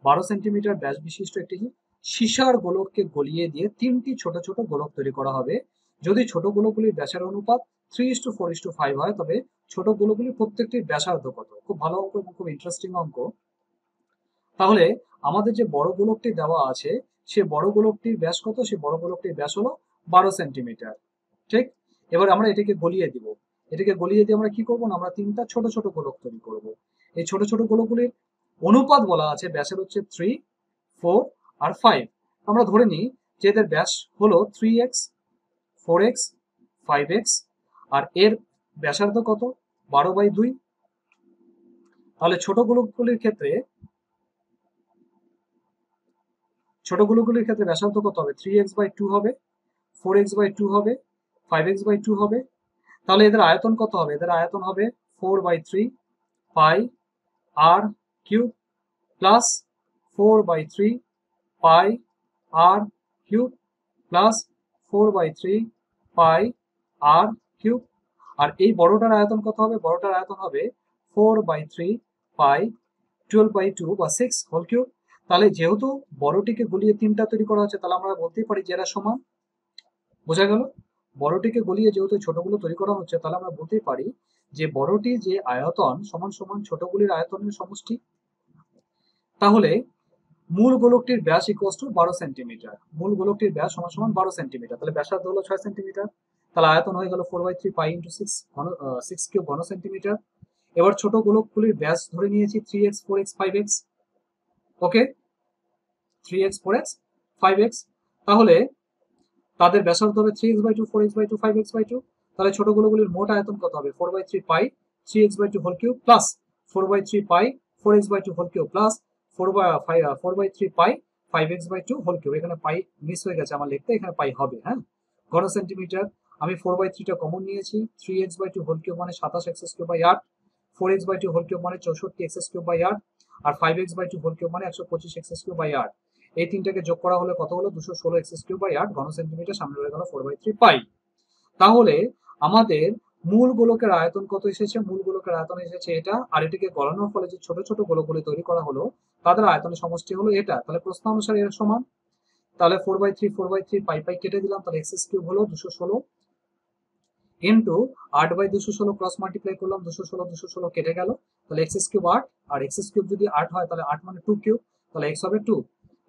12 সেন্টিমিটার ব্যাস বিশিষ্ট একটি সীসার গোলককে গলিয়ে দিয়ে 3টি ছোট ছোট গোলক তৈরি করা হবে। যদি ছোট গোলকগুলির ব্যাসের অনুপাত 3:4:5 হয়, তবে ছোট গোলকগুলির প্রত্যেকটির ব্যাসার্ধ কত। খুব ভালো অঙ্ক এবং খুব ইন্টারেস্টিং অঙ্ক। তাহলে আমাদের যে বড় গোলকটি দেওয়া আছে, সে বড় গোলকটির ব্যাস কত, সে বড় গোলকটির ব্যাস হলো 12 সেন্টিমিটার। ঠিক, এবার আমরা এটাকে গলিয়ে দিব, এটাকে গলিয়ে দিয়ে আমরা কি করবো না, আমরা 3টা ছোট ছোট গোলক তৈরি করব। এই ছোট ছোট গোলকগুলির অনুপাত বলা আছে, ব্যাসের হচ্ছে 3, 4 আর 5। আমরা ধরে নিই যে এদের ব্যাস হলো 3x, 4x, 5x, আর এর ব্যাসার্ধ কত, 12/2। তাহলে ছোট গোলকগুলির ক্ষেত্রে ব্যাসার্ধ কত হবে, 3x/2 হবে, 4x/2 হবে, 5x/2 হবে। তাহলে এদের আয়তন কত হবে, এদের আয়তন হবে 4/3 pi r cube plus 4/3 pi r cube plus 4/3 pi r cube. আর এই বড়টার আয়তন কত হবে, বড়টার আয়তন হবে 4/3 পাই 12/2 বা 6 হোল কিউব। তাহলে যেহেতু বড়টিকে গলিয়ে 3টা তৈরি করা হচ্ছে, তাহলে আমরা বলতেই পারি যে এরা সমান। বোঝা গেল, বড়টিকে গলিয়ে যেহেতু ছোটগুলো তৈরি করা হচ্ছে, তাহলে আমরা বলতেই পারি যে বড়টি যে আয়তন সমান সমান ছোটগুলির আয়তনের সমষ্টি। তাহলে মূল গোলকটির ব্যাস ইকুয়ালস টু 12 সেন্টিমিটার, মূল গোলকটির ব্যাস সমান সমান 12 সেন্টিমিটার। তাহলে ব্যাসার্ধ হলো 6 সেন্টিমিটার, তাহলে আয়তন হয়ে গেল 4/3 পাই ইন্টু 6 কিউব ঘন সেন্টিমিটার। এবার ছোট গোলকগুলির ব্যাস ধরে নিয়েছি 3x, 4x, 5x। ওকে, 3x 4x 5x, তাহলে তাদের ব্যাসার্ধ হবে 3x by 2 4x by 2 5x by 2। তাহলে ছোট গোলকগুলির মোট আয়তন কত হবে 4/3 pi 3x by 2 whole cube plus 4/3 pi 4x by 2 whole cube plus 4/3 pi 5x by 2 whole cube. এখানে পাই মিস হয়ে গেছে আমার লিখতে, এখানে পাই হবে। হ্যাঁ, ঘন সেন্টিমিটার। আমি 4/3 টা কমন নিয়েছি, 3x বাই 2 হোল কিউব মানে 27x cube by 8, 4x by 2 whole cube মানে 64x কিউব বাই 8, আর 5x বাই 2 হোল কিউব মানে 125x কিউব বাই 8। এই তিনটাকে যোগ করা হলে কত হলো 216x কিউব বাই 8 ঘন সেন্টিমিটার, সামনে রয়ে গেল 4/3 পাই। তাহলে আমাদের মূল গোলকের আয়তন কত এসেছে, মূল গোলকের আয়তন এসেছে এটা, আর এটাকে গলানোর ফলে যে ছোট ছোট গোলকগুলি তৈরি করা হলো তাদের আয়তনের সমষ্টি হলো এটা। তাহলে প্রশ্ন অনুসারে এর সমান, তাহলে 4/3 পাই পাই কেটে দিলাম, তাহলে x কিউব হলো 216 ইন্টু 8/216 ক্রস মাল্টিপ্লাই করলাম, 216 কেটে গেল, তাহলে x কিউব 8, আর x কিউব যদি 8 হয় তাহলে 8 মানে 2 কিউব, তাহলে x হবে 2।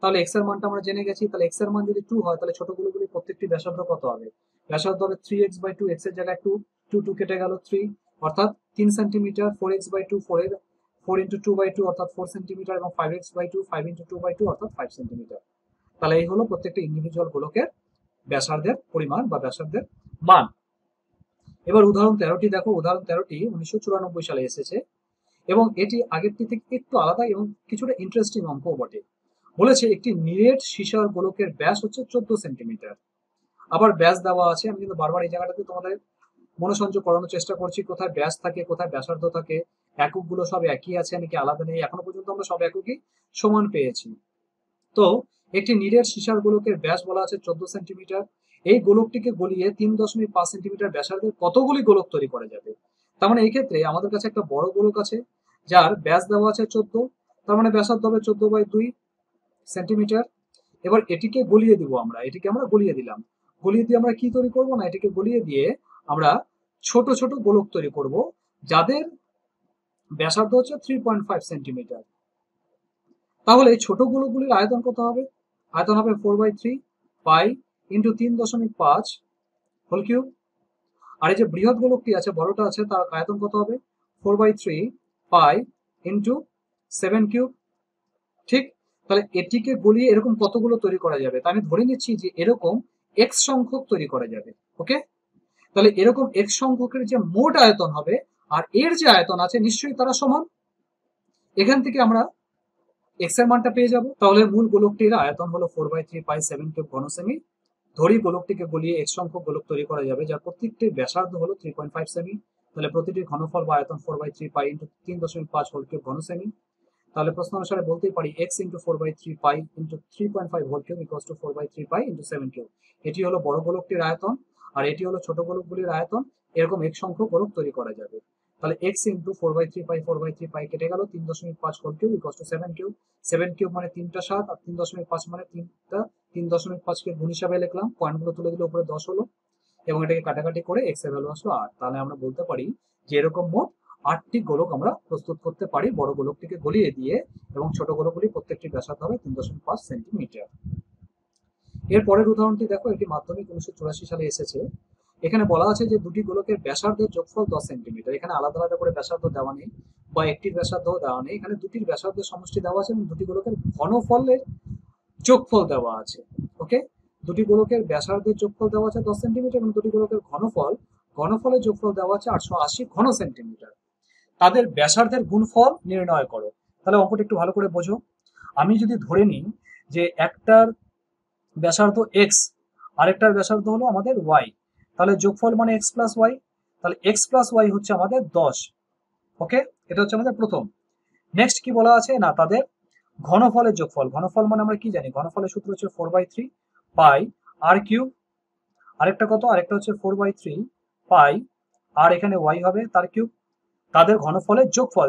তাহলে x এর মানটা আমরা জেনে গেছি, তাহলে x এর মান যদি 2 হয় তাহলে ছোট গোলকগুলি প্রত্যেকটি ব্যাসার্ধ কত হবে, ব্যাসার্ধ হবে 3x বাই 2, x এর জায়গায় 2 কেটে গেল 3 অর্থাৎ 3 centimetre, 4x by 2 4 into 2 by 2 অর্থাৎ 4 সেন্টিমিটার, এবং 5x বাই 2 5 ইন্টু 2 বাই 2 অর্থাৎ 5 সেন্টিমিটার। তাহলে এই হলো প্রত্যেকটা ইন্ডিভিজুয়াল গোলকের ব্যাসার্ধের পরিমাণ বা ব্যাসার্ধের মান। এবার উদাহরণ 13টি দেখো। উদাহরণ 13টি 1994 সালে এসেছে এবং এটি আগেরটি থেকে একটু আলাদা এবং কিছুটা ইন্টারেস্টিং অঙ্কও বটে। বলেছে একটি নিরেট সীসার গোলকের ব্যাস হচ্ছে 14 সেন্টিমিটার। আবার ব্যাস দেওয়া আছে, আমি কিন্তু বারবার এই জায়গাটাতে তোমাদের মনোসংযোগ করানোর চেষ্টা করছি, কোথায় ব্যাস থাকে কোথায় ব্যাসার্ধ থাকে, এককগুলো সব একই আছে নাকি আলাদা নেই, এখনো পর্যন্ত আমরা সব এককই সমান পেয়েছি। তো একটি নিরেট সীসার গোলকের ব্যাস বলা আছে 14 সেন্টিমিটার। এই গোলকটিকে গলিয়ে 3.5 সেন্টিমিটার ব্যাসার্ধের কতগুলি গোলক তৈরি করা যাবে। তার মানে এই ক্ষেত্রে আমাদের কাছে একটা বড় গোলক আছে যার ব্যাস দেওয়া আছে 14, তার মানে ব্যাসার্ধ হবে 14/2 সেন্টিমিটার। এবার এটিকে গলিয়ে দিব আমরা, এটিকে আমরা গলিয়ে দিলাম, গলিয়ে দিয়ে আমরা কি তৈরি করব না, এটিকে গলিয়ে দিয়ে আমরা ছোট ছোট গোলক তৈরি করব যাদের ব্যাসার্ধ হচ্ছে 3.5 সেন্টিমিটার। তাহলে এই ছোট গোলকগুলির আয়তন কত হবে, আয়তন হবে 4/3 পাই ইন্টু 3.5 হোল কিউব, আর এই যে বৃহৎ গোলকটি আছে বড়টা আছে তার আয়তন কত হবে 4/3 পাই ইন্টু 7 কিউব। ঠিক, তাহলে এটিকে গলিয়ে এরকম কতগুলো তৈরি করা যাবে, তা আমি ধরে নিচ্ছি যে এরকম x সংখ্যক তৈরি করা যাবে। ওকে, তাহলে এরকম x সংখ্যকের যে মোট আয়তন হবে আর এর যে আয়তন আছে নিশ্চয়ই তারা সমান। এখান থেকে আমরা x এর মানটা পেয়ে যাব। তাহলে মূল গোলকটির আয়তন হলো 4/3 পাই 7 কিউব ঘন সেমি। ধরি গোলকটিকে গলিয়ে x সংখ্যক গোলক তৈরি করা যাবে যার প্রত্যেকটির ব্যাসার্ধ হলো 3.5 সেমি। তাহলে প্রতিটির ঘনফল বা আয়তন 4/3 পাই ইন্টু 3.5 হোল কিউব ঘন সেমি। তাহলে প্রশ্ন অনুসারে বলতেই পারি x into 4/3 pi into 3.5 whole cube equals to 4/3 pi into 7 cube. এটি হলো বড় গোলকটির আয়তন আর এটি হলো ছোট গোলকগুলির আয়তন। এরকম x সংখ্যক গোলক তৈরি করা যাবে। তাহলে x ইন্টু 4/3 পাই কেটে গেল, 3.5 whole cube equals to 7 cube. 7 cube মানে 3টা 7 আর 3.5 মানে 3টা, 3.5 কে গুণ হিসাবে লিখলাম, পয়েন্টগুলো তুলে দিলে উপরে 10 হলো এবং এটাকে কাটাকাটি করে x এর ভ্যালু আসলো 8। তাহলে আমরা বলতে পারি যে এরকম মোট 8টি গোলক আমরা প্রস্তুত করতে পারি বড় গোলকটিকে গলিয়ে দিয়ে, এবং ছোট গোলকগুলি প্রত্যেকটি ব্যাসার্ধ হবে 3.5 সেন্টিমিটার। এর পরের উদাহরণটি দেখো, এটি মাধ্যমিক 1984 সালে এসেছে। এখানে বলা আছে যে দুটি গোলকের ব্যাসার্ধের যোগফল 10 সেন্টিমিটার। এখানে আলাদা আলাদা করে ব্যাসার্ধ দেওয়া নেই বা একটির ব্যাসার্ধ দেওয়া নেই, এখানে দুটির ব্যাসার্ধের সমষ্টি দেওয়া আছে এবং দুটি গোলকের ঘনফলের যোগফল দেওয়া আছে। ওকে, দুটি গোলকের ব্যাসার্ধের যোগফল দেওয়া আছে 10 সেন্টিমিটার এবং দুটি গোলকের ঘনফলের যোগফল দেওয়া আছে 880 ঘন সেন্টিমিটার। তাদের ব্যাসার্ধের গুণফল নির্ণয় করো। তাহলে অঙ্কটা একটু ভালো করে বোঝো। আমি যদি ধরে নিই যে একটার ব্যাসার্ধ x, আরেকটার ব্যাসার্ধ হলো আমাদের y, তাহলে যোগফল মানে x প্লাস y, তাহলে x প্লাস y হচ্ছে আমাদের 10। ওকে, এটা হচ্ছে আমাদের প্রথম। নেক্সট কি বলা আছে না, তাদের ঘনফলের যোগফল। ঘনফল মানে আমরা কি জানি, ঘনফলের সূত্র হচ্ছে 4/3 পাই আর কিউব, আরেকটা কত, আরেকটা হচ্ছে 4/3 পাই আর এখানে y হবে তার কিউব। তাদের ঘনফলের যোগফল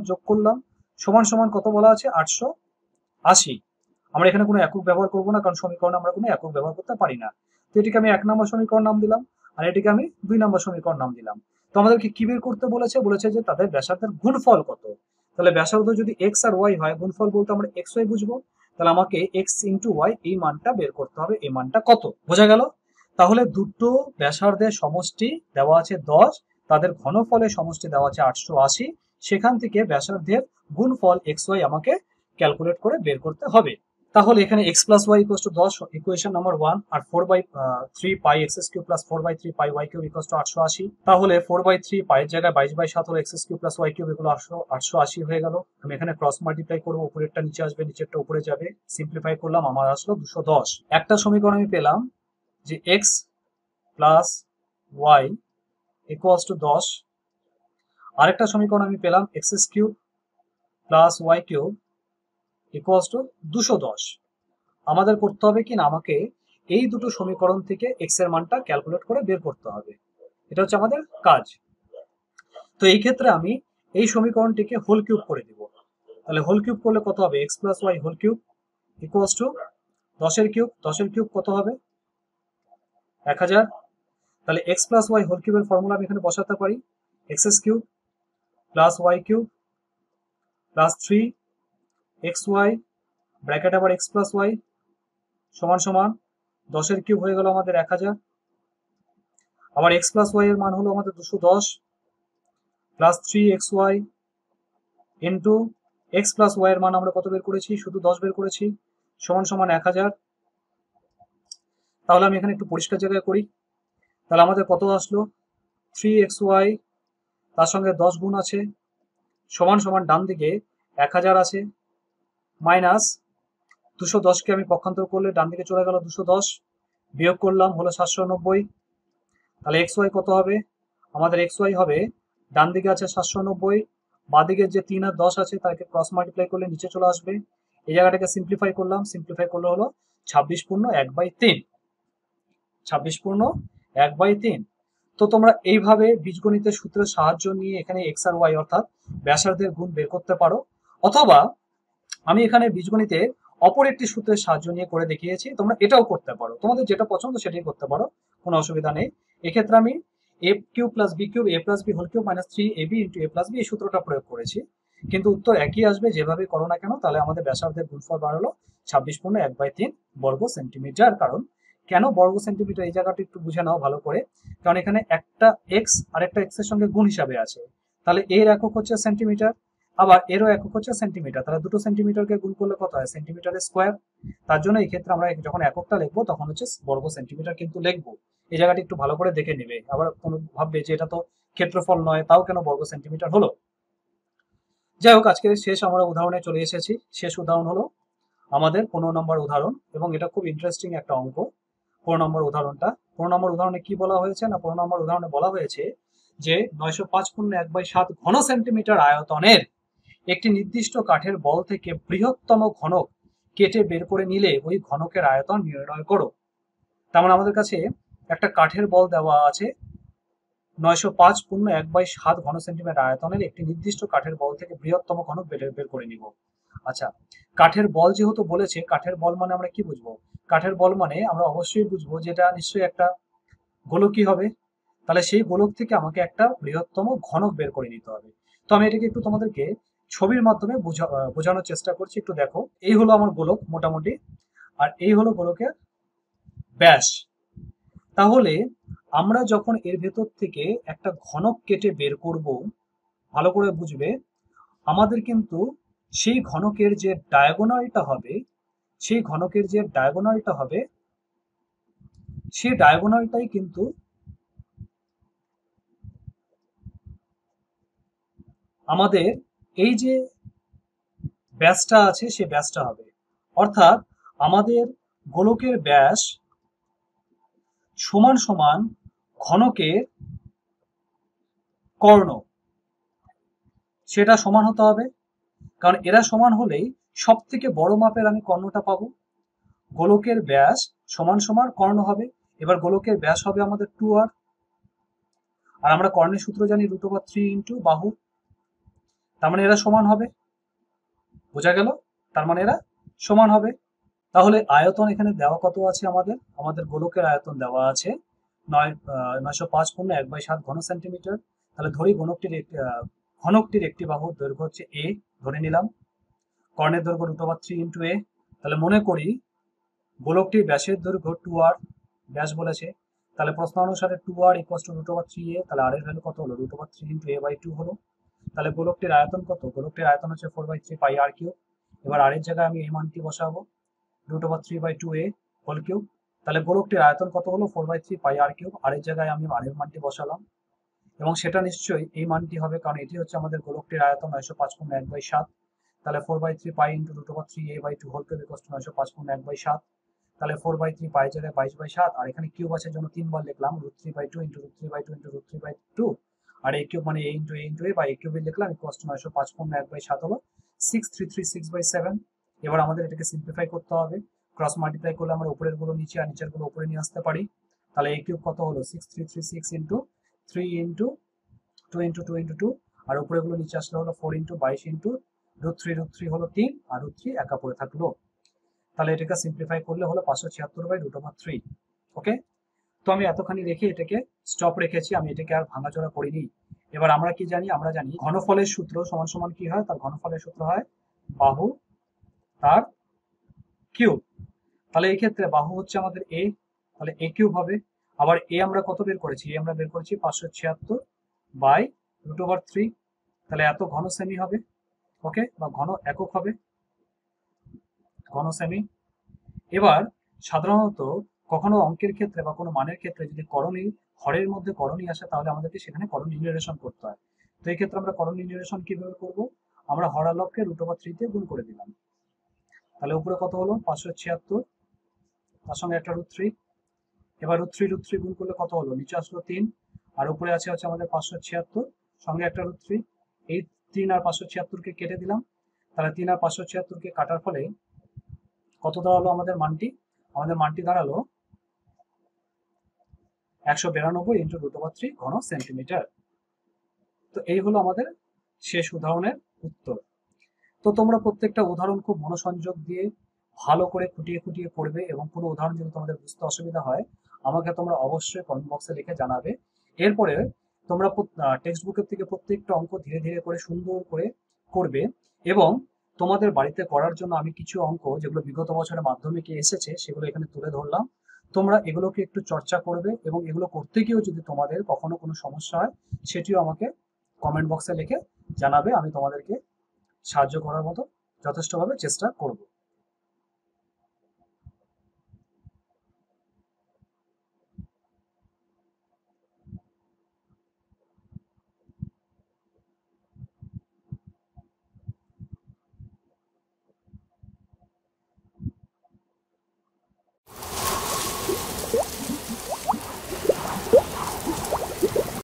যোগ করলাম সমান সমান কত বলা আছে 880। আমরা এখানে কোনো একক ব্যবহার করবো না কারণ সমীকরণে আমরা কোনো একক ব্যবহার করতে পারি না। তো এটিকে আমি 1 নম্বর সমীকরণ নাম দিলাম আর এটিকে আমি 2 নম্বর সমীকরণ নাম দিলাম। তো আমাদেরকে কি বের করতে বলেছে, বলেছে যে তাদের ব্যাসার্ধের গুণফল কত। তাহলে ব্যাসার্ধ যদি x আর y হয়, গুণফল বলতে আমরা x y বুঝবো, তাহলে আমাকে x ইন্টু y এই মানটা বের করতে হবে, এই মানটা কত, বোঝা গেল। তাহলে দুটো ব্যাসার্ধের সমষ্টি দেওয়া আছে 10, তাদের ঘনফলের সমষ্টি দেওয়া আছে 880, সেখান থেকে ব্যাসার্ধের গুণফল xy আমাকে ক্যালকুলেট করে বের করতে হবে। তাহলে এখানে x plus Y equal to 10 equation number 1, আর 4/3 pi X cube plus 4/3 pi Y cube equal to 880। তাহলে 4/3 পাইয়ের জায়গায় 22/7 হলো X cube plus Y cube, এগুলো 880 হয়ে গেল। আমি এখানে ক্রস মাল্টিপ্লাই করবো, উপরেরটা নিচে আসবে, নিচেরটা উপরে যাবে, সিম্পলিফাই করলাম, আমার আসলো 210। একটা সমীকরণ আমি পেলাম যে x plus Y equals to 10, আরেকটা সমীকরণ আমি পেলাম X cube plus Y cube equals to 210। আমাদের করতে হবে কি না, আমাকে এই দুটো সমীকরণ থেকে এক্স এর মানটা ক্যালকুলেট করে বের করতে হবে, এটা হচ্ছে আমাদের কাজ। তো এই ক্ষেত্রে আমি এই সমীকরণটিকে হোল কিউব করে দিব। তাহলে হোল কিউব করলে কত হবে, X plus Y whole cube equals to 10 cube, 10 cube কত হবে 1000। তাহলে এক্স প্লাস ওয়াই হোল কিউবের ফর্মুলা আমি এখানে বসাতে পারি, X cube plus Y cube plus 3xy bracket আবার এক্স প্লাস ওয়াই সমান সমান 10 কিউব হয়ে গেল আমাদের 1000, আবার এক্স প্লাস ওয়াই এর মান হলো আমাদের 210 plus 3xy into X plus Y এর মান আমরা কত বের করেছি, শুধু 10 বের করেছি, সমান সমান 1000। তাহলে আমি এখানে একটু পরিষ্কার জায়গায় করি, তাহলে আমাদের কত আসলো 3xy, তার সঙ্গে 10 গুণ আছে, সমান সমান ডান দিকে 1000 আছে, মাইনাস 210কে আমি পক্ষান্তর করলে ডান দিকে চলে গেল 210, বিয়োগ করলাম হলো 790। তাহলে এক্স ওয়াই কত হবে, আমাদের এক্স ওয়াই হবে, ডান দিকে আছে 790, বাঁ দিকের যে 3 আর 10 আছে তাকে ক্রস মাল্টিপ্লাই করলে নিচে চলে আসবে। এই জায়গাটাকে সিম্পলিফাই করলাম, সিম্পলিফাই করলে হলো 26 পূর্ণ 1/3, 26 পূর্ণ 1/3। তো তোমরা এইভাবে বীজগণিতের সূত্রের সাহায্য নিয়ে এখানে এক্স আর ওয়াই অর্থাৎ ব্যাসার্ধের গুণ বের করতে পারো, অথবা আমি এখানে বীজগণিতে অপর একটি সূত্রের সাহায্য নিয়ে করে দেখিয়েছি, তোমরা এটাও করতে পারো, তোমাদের যেটা পছন্দ সেটাই করতে পারো, কোনো অসুবিধা নেই। এক্ষেত্রে আমি a cube plus b cube a plus b whole cube minus 3ab into a plus b এই সূত্রটা প্রয়োগ করেছি, কিন্তু উত্তর একই আসবে যেভাবে করো না কেন। তাহলে আমাদের ব্যাসার্ধের গুণফল বাড়ালো 26 পূর্ণ 1/3 বর্গ সেন্টিমিটার। কারণ কেন বর্গ সেন্টিমিটার, এই জায়গাটা একটু বুঝে নাও ভালো করে, কারণ এখানে একটা এক্স আর একটা এক্স এর সঙ্গে গুণ হিসাবে আছে, তাহলে এর একক হচ্ছে সেন্টিমিটার, আবার এরও একক হচ্ছে সেন্টিমিটার, তাহলে দুটো সেন্টিমিটারকে গুণ করলে কত হয়, সেন্টিমিটার স্কোয়ার। তার জন্য এই ক্ষেত্রে আমরা যখন এককটা লিখবো তখন হচ্ছে বর্গ সেন্টিমিটার কিন্তু লিখবো। এই জায়গাটি একটু ভালো করে দেখে নিবে, আবার কোনো ভাববে যে এটা তো ক্ষেত্রফল নয়, তাও কেন বর্গ সেন্টিমিটার হলো। যাই হোক, আজকে শেষ আমরা উদাহরণে চলে এসেছি। শেষ উদাহরণ হলো আমাদের 15 নম্বর উদাহরণ, এবং এটা খুব ইন্টারেস্টিং একটা অঙ্ক। 15 নম্বর উদাহরণটা, 15 নম্বর উদাহরণে কি বলা হয়েছে না, 15 নম্বর উদাহরণে বলা হয়েছে যে 905 পূর্ণ 1/7 ঘন সেন্টিমিটার আয়তনের একটি নির্দিষ্ট কাঠের বল থেকে বৃহত্তম ঘনক কেটে বের করে নিলে ওই ঘনকের আয়তন নির্ণয় করো। তার মানে আমাদের কাছে একটা কাঠের বল দেওয়া আছে 905 পূর্ণ 1/7 ঘন সেন্টিমিটার আয়তনের একটি নির্দিষ্ট কাঠের বল থেকে বৃহত্তম ঘনক বের করে নিব। আচ্ছা, কাঠের বল যেহেতু বলেছে, কাঠের বল মানে আমরা কি বুঝবো, কাঠের বল মানে আমরা অবশ্যই বুঝবো যেটা নিশ্চয়ই একটা গোলকই হবে, তাহলে সেই গোলক থেকে আমাকে একটা বৃহত্তম ঘনক বের করে নিতে হবে। তো আমি এটাকে একটু তোমাদেরকে ছবির মাধ্যমে বোঝানোর চেষ্টা করছি, একটু দেখো। এই হলো আমার গোলক মোটামুটি, আর এই হলো গোলকের ব্যাস। তাহলে আমরা যখন এর ভেতর থেকে একটা ঘনক কেটে বের করব, ভালো করে বুঝবে, আমাদের কিন্তু সেই ঘনকের যে ডায়াগোনালটা হবে, সেই ঘনকের যে ডায়াগোনালটা হবে, সেই ডায়াগোনালটাই কিন্তু আমাদের এই যে ব্যাসটা আছে সে ব্যাসটা হবে। অর্থাৎ আমাদের গোলকের ব্যাস সমান সমান ঘনকের কর্ণ, সেটা সমান হতে হবে, কারণ এরা সমান হলেই সব থেকে বড় মাপের আমি কর্ণটা পাবো। গোলকের ব্যাস সমান সমান কর্ণ হবে। এবার গোলকের ব্যাস হবে আমাদের 2r, আর আমরা কর্ণের সূত্র জানি √3 ইন্টু বাহু, তার মানে এরা সমান হবে, বোঝা গেল, তার মানে এরা সমান হবে। তাহলে আয়তন এখানে দেওয়া কত আছে, আমাদের আমাদের গোলকের আয়তন দেওয়া আছে 905 পূর্ণ 1/7 ঘন সেন্টিমিটার। তাহলে ধরি ঘনকটির একটি বাহুর দৈর্ঘ্য হচ্ছে a, ধরে নিলাম, কর্ণের দৈর্ঘ্য √3 ইন্টু a। তাহলে মনে করি গোলকটির ব্যাসের দৈর্ঘ্য 2r, ব্যাস বলেছে, তাহলে প্রশ্ন অনুসারে 2r ইকুয়ালস টু √3a, তাহলে r এর ভ্যালু কত হলো, √3 ইন্টু a/2 হলো। তাহলে গোলকটির আয়তন কত, গোলকটির আয়তন হচ্ছে 4/3 পাই r কিউব। এবার r এর জায়গায় আমি এই মানটি বসাবো, √3/2a হোল কিউব। তাহলে গোলকটির আয়তন কত হলো 4/3 পাই আর কিউব। আর এর জায়গায় আমি আরের মানটি বসালাম এবং সেটা নিশ্চয়ই এই মানটি হবে, কারণ এটি হচ্ছে আমাদের গোলকটির আয়তন 905.1/7। তাহলে 4/3 pi into √3a/2 whole cube equal to 905.1/7। তাহলে 4/3 পাই জায়গায় 22/7, আর এখানে কিউব আছে জন্য 3 বার লিখলাম √3/2 ইন্টু √3/2 ইন্টু √3/2, আর a কিউব মানে a ইন্টু a বা a কিউবে লিখলাম ইকুয়াল টু 905.1/7 হলো 6336/7। এবার আমাদের এটাকে সিম্পলিফাই করতে হবে। ক্রস মাল্টিপ্লাই করলে আমরা উপরের গুলো নিচে আর নিচের গুলো উপরে নিয়ে আসতে পারি। তাহলে a কিউব কত হলো 6336 ইন্টু 3 ইন্টু 2 ইন্টু 2 ইন্টু 2, আর উপরে গুলো নিচে আসলে হলো 4 ইন্টু 22 ইন্টু √3 হলো 3, আর √3 একা পড়ে থাকলো। তাহলে এটাকে সিম্পলিফাই করলে হলো 576/√3। ওকে, তো আমি এতখানি রেখে এটাকে স্টপ রেখেছি, আমি এটাকে আর ভাঙাচোরা করিনি। এবার আমরা কি জানি, আমরা জানি ঘনফলের সূত্র সমান সমান কি হয়, তার ঘনফলের সূত্র হয় বাহু তার কিউব। তাহলে এই ক্ষেত্রে বাহু হচ্ছে আমাদের a, তাহলে a কিউব হবে। আবার a আমরা কত বের করেছি, a আমরা বের করেছি 576/√3। তাহলে এত ঘন সেমি হবে, ওকে, বা ঘন একক হবে, ঘন সেমি। এবার সাধারণত কখনো অঙ্কের ক্ষেত্রে বা কোনো মানের ক্ষেত্রে যদি করণী হরের মধ্যে করণী আসে, তাহলে আমাদেরকে সেখানে করণ নির্ণয় করতে হয়। তো এই ক্ষেত্রে আমরা করণ নির্ণয় কিভাবে করব, আমরা হরালবকে √3 দিয়ে গুণ করে দিলাম। তাহলে উপরে কত হলো 576, তার সঙ্গে একটা √3। এবার √3 গুণ করলে কত হলো, নিচে আসলো 3, আর উপরে আছে হচ্ছে আমাদের 576 সঙ্গে একটা √3। এই 3 আর 576কে কেটে দিলাম। তাহলে 3 আর 576কে কাটার ফলে কত দাঁড়ালো আমাদের মানটি, আমাদের মানটি দাঁড়ালো 192 ইন্টু √3 ঘন সেন্টিমিটার। তো এই হলো আমাদের শেষ উদাহরণের উত্তর। তো তোমরা প্রত্যেকটা উদাহরণ খুব মনোসংযোগ দিয়ে ভালো করে খুঁটিয়ে খুঁটিয়ে পড়বে, এবং কোনো উদাহরণ যদি তোমাদের বুঝতে অসুবিধা হয় আমাকে তোমরা অবশ্যই কমেন্ট বক্সে লিখে জানাবে। এরপরে তোমরা টেক্সট বুকের থেকে প্রত্যেকটা অঙ্ক ধীরে ধীরে করে সুন্দর করে করবে, এবং তোমাদের বাড়িতে করার জন্য আমি কিছু অঙ্ক যেগুলো বিগত বছরের মাধ্যমিকে এসেছে সেগুলো এখানে তুলে ধরলাম। তোমরা এগুলোকে একটু চর্চা করবে, এবং এগুলো করতে গিয়েও যদি তোমাদের কখনো কোনো সমস্যা হয় সেটিও আমাকে কমেন্ট বক্সে লিখে জানাবে, আমি তোমাদেরকে সাহায্য করার মতো যথেষ্টভাবে চেষ্টা করব।